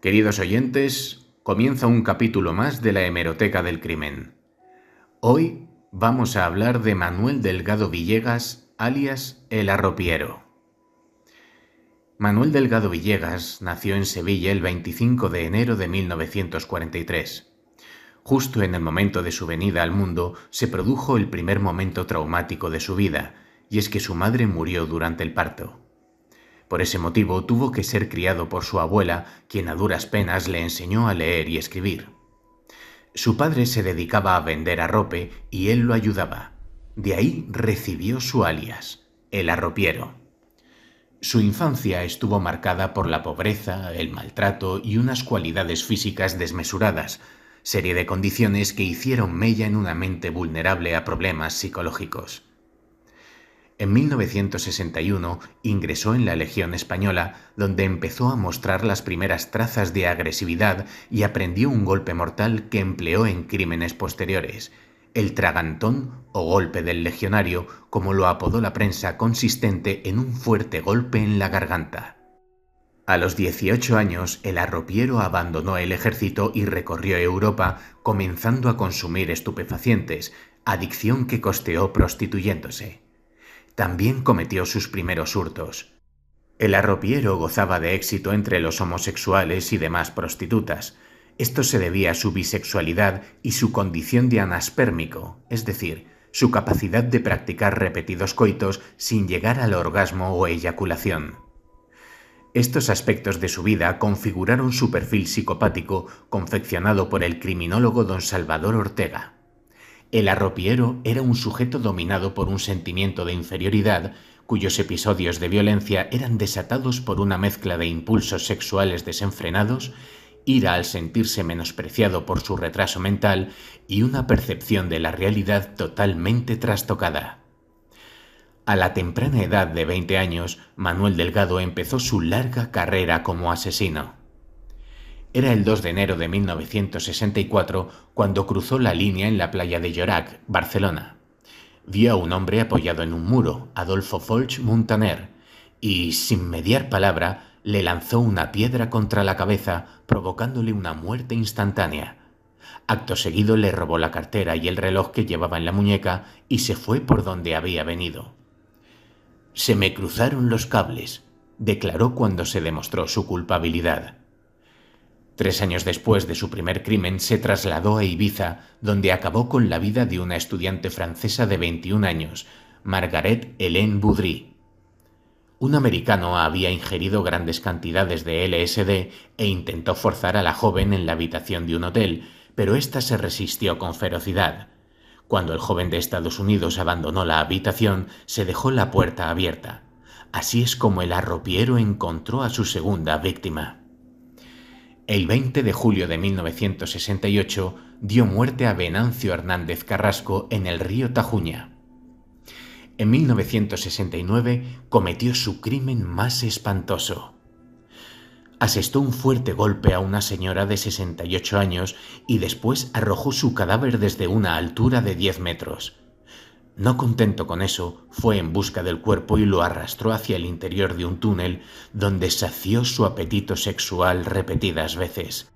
Queridos oyentes, comienza un capítulo más de la Hemeroteca del Crimen. Hoy vamos a hablar de Manuel Delgado Villegas, alias El Arropiero. Manuel Delgado Villegas nació en Sevilla el 25 de enero de 1943. Justo en el momento de su venida al mundo se produjo el primer momento traumático de su vida, y es que su madre murió durante el parto. Por ese motivo tuvo que ser criado por su abuela, quien a duras penas le enseñó a leer y escribir. Su padre se dedicaba a vender arrope y él lo ayudaba. De ahí recibió su alias, El Arropiero. Su infancia estuvo marcada por la pobreza, el maltrato y unas cualidades físicas desmesuradas, serie de condiciones que hicieron mella en una mente vulnerable a problemas psicológicos. En 1961 ingresó en la Legión Española, donde empezó a mostrar las primeras trazas de agresividad y aprendió un golpe mortal que empleó en crímenes posteriores, el tragantón o golpe del legionario, como lo apodó la prensa, consistente en un fuerte golpe en la garganta. A los 18 años, el arropiero abandonó el ejército y recorrió Europa, comenzando a consumir estupefacientes, adicción que costeó prostituyéndose. También cometió sus primeros hurtos. El arropiero gozaba de éxito entre los homosexuales y demás prostitutas. Esto se debía a su bisexualidad y su condición de anaspérmico, es decir, su capacidad de practicar repetidos coitos sin llegar al orgasmo o eyaculación. Estos aspectos de su vida configuraron su perfil psicopático confeccionado por el criminólogo don Salvador Ortega. El arropiero era un sujeto dominado por un sentimiento de inferioridad, cuyos episodios de violencia eran desatados por una mezcla de impulsos sexuales desenfrenados, ira al sentirse menospreciado por su retraso mental y una percepción de la realidad totalmente trastocada. A la temprana edad de 20 años, Manuel Delgado empezó su larga carrera como asesino. Era el 2 de enero de 1964 cuando cruzó la línea en la playa de Llorac, Barcelona. Vio a un hombre apoyado en un muro, Adolfo Folch Muntaner, y, sin mediar palabra, le lanzó una piedra contra la cabeza, provocándole una muerte instantánea. Acto seguido le robó la cartera y el reloj que llevaba en la muñeca y se fue por donde había venido. «Se me cruzaron los cables», declaró cuando se demostró su culpabilidad. 3 años después de su primer crimen se trasladó a Ibiza, donde acabó con la vida de una estudiante francesa de 21 años, Margaret Hélène Boudry. Un americano había ingerido grandes cantidades de LSD e intentó forzar a la joven en la habitación de un hotel, pero ésta se resistió con ferocidad. Cuando el joven de Estados Unidos abandonó la habitación, se dejó la puerta abierta. Así es como el arropiero encontró a su segunda víctima. El 20 de julio de 1968 dio muerte a Venancio Hernández Carrasco en el río Tajuña. En 1969 cometió su crimen más espantoso. Asestó un fuerte golpe a una señora de 68 años y después arrojó su cadáver desde una altura de 10 metros. No contento con eso, fue en busca del cuerpo y lo arrastró hacia el interior de un túnel, donde sació su apetito sexual repetidas veces.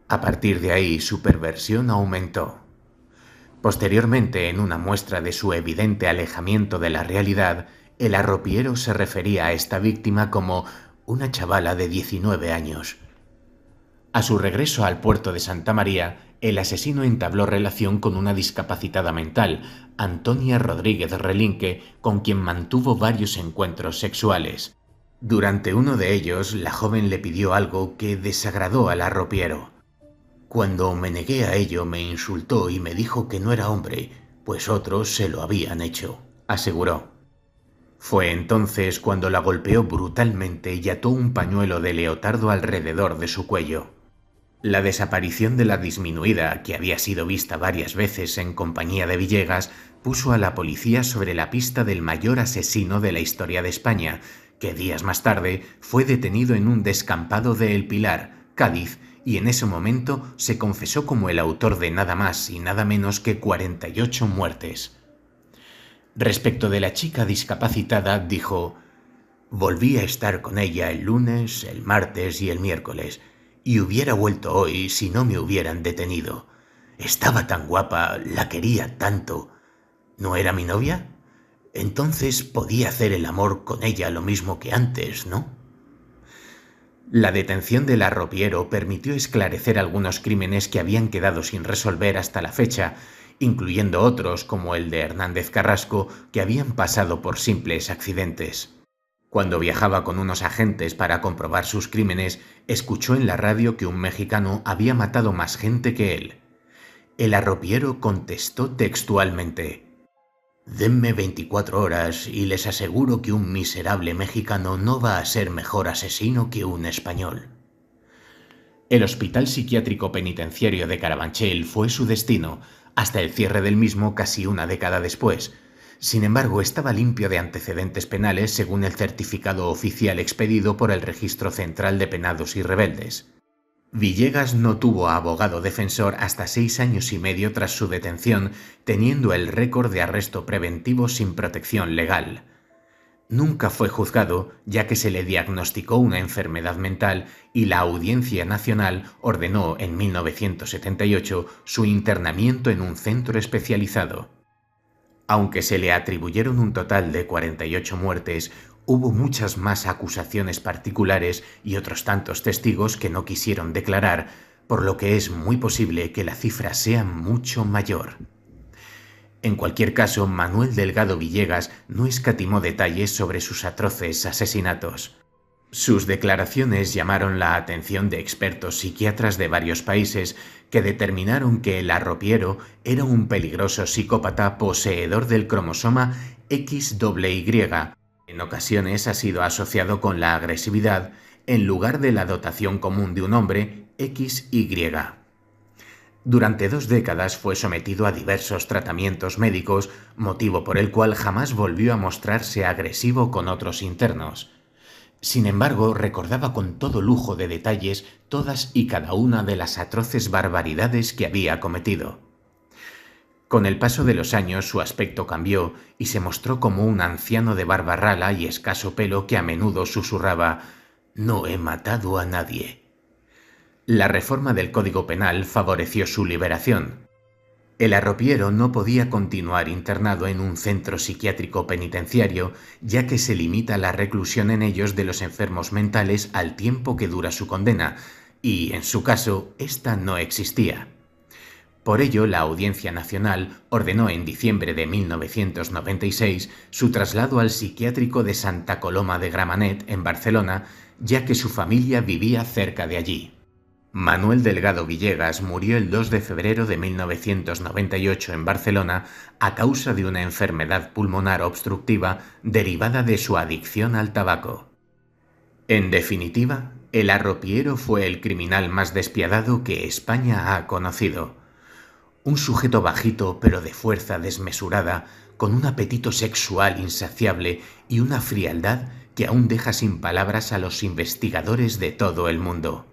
A partir de ahí, su perversión aumentó. Posteriormente, en una muestra de su evidente alejamiento de la realidad, el arropiero se refería a esta víctima como una chavala de 19 años. A su regreso al puerto de Santa María, el asesino entabló relación con una discapacitada mental, Antonia Rodríguez Relinque, con quien mantuvo varios encuentros sexuales. Durante uno de ellos, la joven le pidió algo que desagradó al arropiero. «Cuando me negué a ello, me insultó y me dijo que no era hombre, pues otros se lo habían hecho», aseguró. Fue entonces cuando la golpeó brutalmente y ató un pañuelo de leotardo alrededor de su cuello. La desaparición de la disminuida, que había sido vista varias veces en compañía de Villegas, puso a la policía sobre la pista del mayor asesino de la historia de España, que días más tarde fue detenido en un descampado de El Pilar, Cádiz, y en ese momento se confesó como el autor de nada más y nada menos que 48 muertes. Respecto de la chica discapacitada, dijo: «Volví a estar con ella el lunes, el martes y el miércoles, y hubiera vuelto hoy si no me hubieran detenido. Estaba tan guapa, la quería tanto. ¿No era mi novia? Entonces podía hacer el amor con ella lo mismo que antes, ¿no? La detención del arropiero permitió esclarecer algunos crímenes que habían quedado sin resolver hasta la fecha, incluyendo otros como el de Hernández Carrasco, que habían pasado por simples accidentes. Cuando viajaba con unos agentes para comprobar sus crímenes, escuchó en la radio que un mexicano había matado más gente que él. El arropiero contestó textualmente: «Denme 24 horas y les aseguro que un miserable mexicano no va a ser mejor asesino que un español». El Hospital Psiquiátrico Penitenciario de Carabanchel fue su destino, hasta el cierre del mismo casi una década después. Sin embargo, estaba limpio de antecedentes penales según el certificado oficial expedido por el Registro Central de Penados y Rebeldes. Villegas no tuvo abogado defensor hasta 6 años y medio tras su detención, teniendo el récord de arresto preventivo sin protección legal. Nunca fue juzgado, ya que se le diagnosticó una enfermedad mental y la Audiencia Nacional ordenó en 1978 su internamiento en un centro especializado. Aunque se le atribuyeron un total de 48 muertes, hubo muchas más acusaciones particulares y otros tantos testigos que no quisieron declarar, por lo que es muy posible que la cifra sea mucho mayor. En cualquier caso, Manuel Delgado Villegas no escatimó detalles sobre sus atroces asesinatos. Sus declaraciones llamaron la atención de expertos psiquiatras de varios países que determinaron que el arropiero era un peligroso psicópata poseedor del cromosoma XY. En ocasiones ha sido asociado con la agresividad en lugar de la dotación común de un hombre, XY. Durante 2 décadas fue sometido a diversos tratamientos médicos, motivo por el cual jamás volvió a mostrarse agresivo con otros internos. Sin embargo, recordaba con todo lujo de detalles todas y cada una de las atroces barbaridades que había cometido. Con el paso de los años su aspecto cambió y se mostró como un anciano de barba rala y escaso pelo que a menudo susurraba: «No he matado a nadie». La reforma del Código Penal favoreció su liberación. El arropiero no podía continuar internado en un centro psiquiátrico penitenciario, ya que se limita la reclusión en ellos de los enfermos mentales al tiempo que dura su condena, y, en su caso, esta no existía. Por ello, la Audiencia Nacional ordenó en diciembre de 1996 su traslado al psiquiátrico de Santa Coloma de Gramenet, en Barcelona, ya que su familia vivía cerca de allí. Manuel Delgado Villegas murió el 2 de febrero de 1998 en Barcelona a causa de una enfermedad pulmonar obstructiva derivada de su adicción al tabaco. En definitiva, el arropiero fue el criminal más despiadado que España ha conocido. Un sujeto bajito pero de fuerza desmesurada, con un apetito sexual insaciable y una frialdad que aún deja sin palabras a los investigadores de todo el mundo.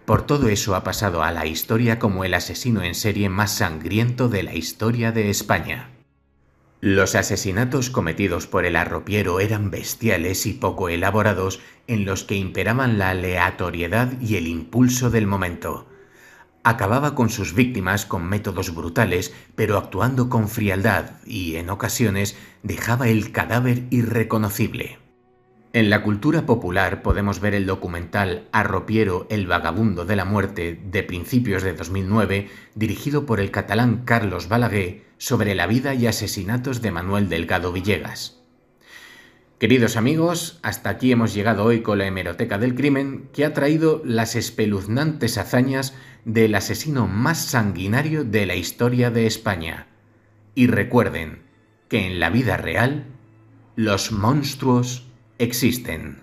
Por todo eso ha pasado a la historia como el asesino en serie más sangriento de la historia de España. Los asesinatos cometidos por el arropiero eran bestiales y poco elaborados, en los que imperaban la aleatoriedad y el impulso del momento. Acababa con sus víctimas con métodos brutales, pero actuando con frialdad y, en ocasiones, dejaba el cadáver irreconocible. En la cultura popular podemos ver el documental Arropiero, el vagabundo de la muerte, de principios de 2009, dirigido por el catalán Carlos Balaguer, sobre la vida y asesinatos de Manuel Delgado Villegas. Queridos amigos, hasta aquí hemos llegado hoy con la hemeroteca del crimen, que ha traído las espeluznantes hazañas del asesino más sanguinario de la historia de España. Y recuerden que en la vida real, los monstruos existen.